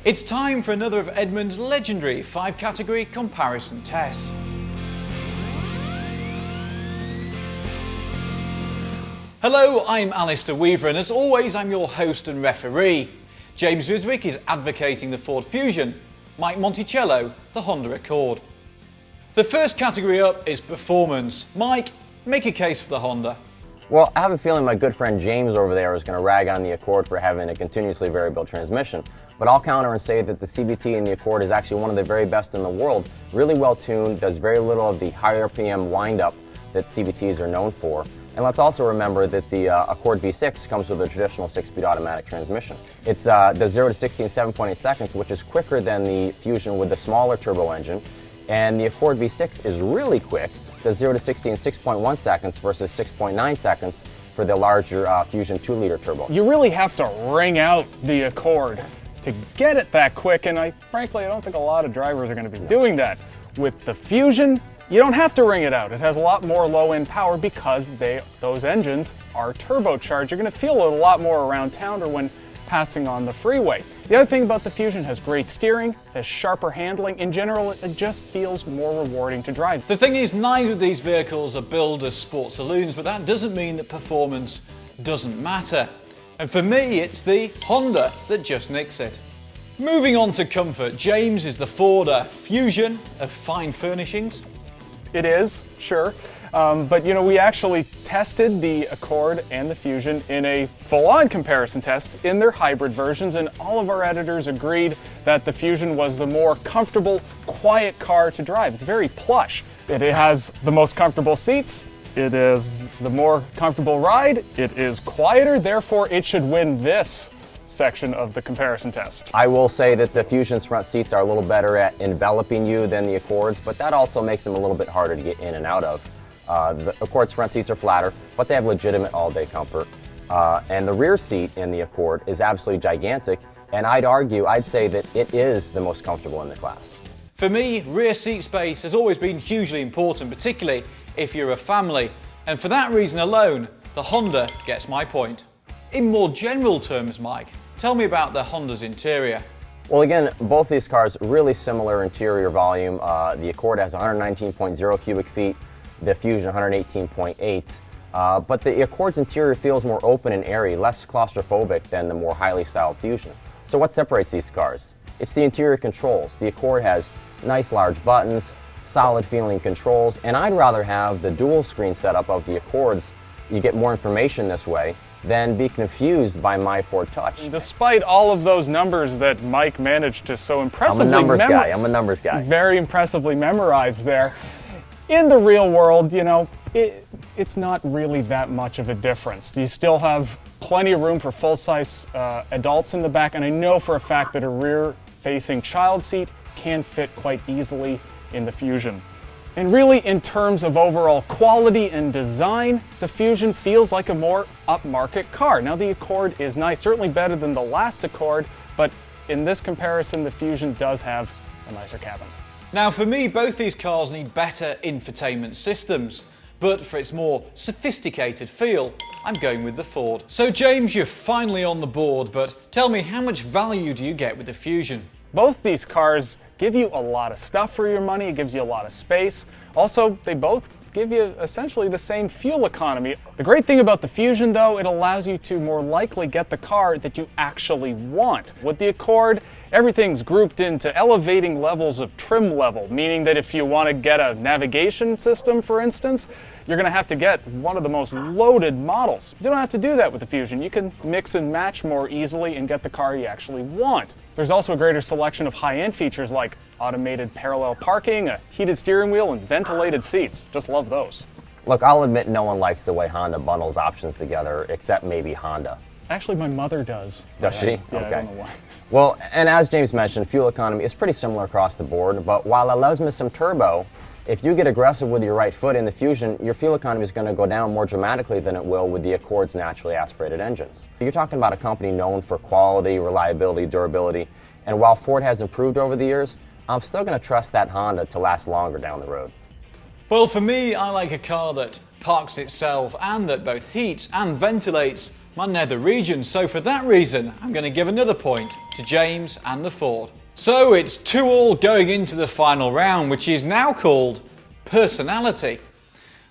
It's time for another of Edmunds' legendary 5-category comparison tests. Hello, I'm Alistair Weaver, and as always I'm your host and referee. James Riswick is advocating the Ford Fusion, Mike Monticello the Honda Accord. The first category up is performance. Mike, make a case for the Honda. Well, I have a feeling my good friend James over there is going to rag on the Accord for having a continuously variable transmission, but I'll counter and say that the CVT in the Accord is actually one of the very best in the world, really well tuned, does very little of the high RPM windup that CVTs are known for. And let's also remember that the Accord V6 comes with a traditional 6-speed automatic transmission. It does 0 to 60 in 7.8 seconds, which is quicker than the Fusion with the smaller turbo engine. And the Accord V6 is really quick, does 0 to 60 in 6.1 seconds versus 6.9 seconds for the larger Fusion 2-liter turbo. You really have to wring out the Accord to get it that quick, and frankly, I don't think a lot of drivers are going to be doing that. With the Fusion, you don't have to wring it out. It has a lot more low-end power because those engines are turbocharged. You're going to feel it a lot more around town or when passing on the freeway. The other thing about the Fusion, has great steering, has sharper handling. In general, it just feels more rewarding to drive. The thing is, neither of these vehicles are billed as sports saloons, but that doesn't mean that performance doesn't matter. And for me, it's the Honda that just nicks it. Moving on to comfort, James is the Ford Fusion of fine furnishings. It is, sure. But you know, we actually tested the Accord and the Fusion in a full-on comparison test in their hybrid versions, and all of our editors agreed that the Fusion was the more comfortable, quiet car to drive. It's very plush. It has the most comfortable seats. It is the more comfortable ride. It is quieter, therefore it should win this section of the comparison test. I will say that the Fusion's front seats are a little better at enveloping you than the Accords, but that also makes them a little bit harder to get in and out of. The Accord's front seats are flatter, but they have legitimate all-day comfort. And the rear seat in the Accord is absolutely gigantic, and I'd say that it is the most comfortable in the class. For me, rear seat space has always been hugely important, particularly if you're a family. And for that reason alone, the Honda gets my point. In more general terms, Mike, tell me about the Honda's interior. Well, again, both these cars really similar interior volume. The Accord has 119.0 cubic feet, the Fusion 118.8. But the Accord's interior feels more open and airy, less claustrophobic than the more highly styled Fusion. So what separates these cars? It's the interior controls. The Accord has nice large buttons, solid feeling controls, and I'd rather have the dual screen setup of the Accords. You get more information this way than be confused by my Ford Touch. Despite all of those numbers that Mike managed to so impressively I'm a numbers guy. Very impressively memorize there. In the real world, you know, it's not really that much of a difference. You still have plenty of room for full-size adults in the back, and I know for a fact that a rear-facing child seat can fit quite easily in the Fusion. And really, in terms of overall quality and design, the Fusion feels like a more upmarket car. Now, the Accord is nice, certainly better than the last Accord, but in this comparison, the Fusion does have a nicer cabin. Now, for me, both these cars need better infotainment systems, but for its more sophisticated feel, I'm going with the Ford. So, James, you're finally on the board, but tell me, how much value do you get with the Fusion? Both these cars give you a lot of stuff for your money. It gives you a lot of space. Also, they both give you essentially the same fuel economy. The great thing about the Fusion, though, it allows you to more likely get the car that you actually want. With the Accord, everything's grouped into elevating levels of trim level, meaning that if you want to get a navigation system, for instance, you're going to have to get one of the most loaded models. You don't have to do that with the Fusion. You can mix and match more easily and get the car you actually want. There's also a greater selection of high-end features like automated parallel parking, a heated steering wheel, and ventilated seats. Just love those. Look, I'll admit no one likes the way Honda bundles options together, except maybe Honda. Actually, my mother does. Does she? Yeah, okay. I don't know why. Well, and as James mentioned, fuel economy is pretty similar across the board, but while it allows me some turbo, if you get aggressive with your right foot in the Fusion, your fuel economy is going to go down more dramatically than it will with the Accord's naturally aspirated engines. You're talking about a company known for quality, reliability, durability, and while Ford has improved over the years, I'm still going to trust that Honda to last longer down the road. Well, for me, I like a car that parks itself and that both heats and ventilates my nether region, so for that reason I'm going to give another point to James and the Ford. So it's 2-2 going into the final round, which is now called personality.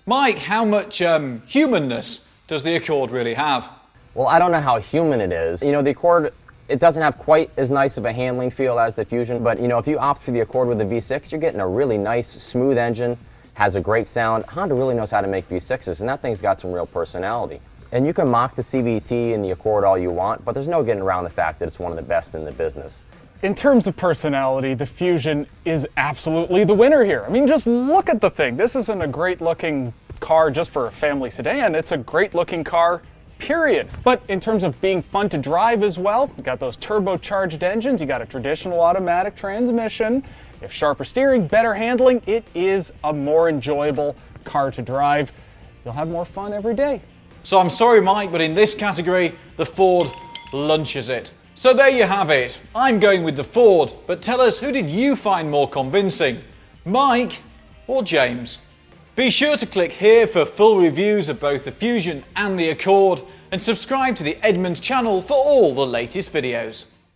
Mike, how much humanness does the Accord really have? Well, I don't know how human it is. You know, the Accord, it doesn't have quite as nice of a handling feel as the Fusion, but you know, if you opt for the Accord with the V6, you're getting a really nice, smooth engine, has a great sound. Honda really knows how to make V6s, and that thing's got some real personality. And you can mock the CVT and the Accord all you want, but there's no getting around the fact that it's one of the best in the business. In terms of personality, the Fusion is absolutely the winner here. I mean, just look at the thing. This isn't a great looking car just for a family sedan. It's a great looking car, period. But in terms of being fun to drive as well, you got those turbocharged engines, you got a traditional automatic transmission, you have sharper steering, better handling. It is a more enjoyable car to drive. You'll have more fun every day. So I'm sorry, Mike, but in this category, the Ford lunches it. So there you have it. I'm going with the Ford, but tell us, who did you find more convincing? Mike or James? Be sure to click here for full reviews of both the Fusion and the Accord, and subscribe to the Edmunds channel for all the latest videos.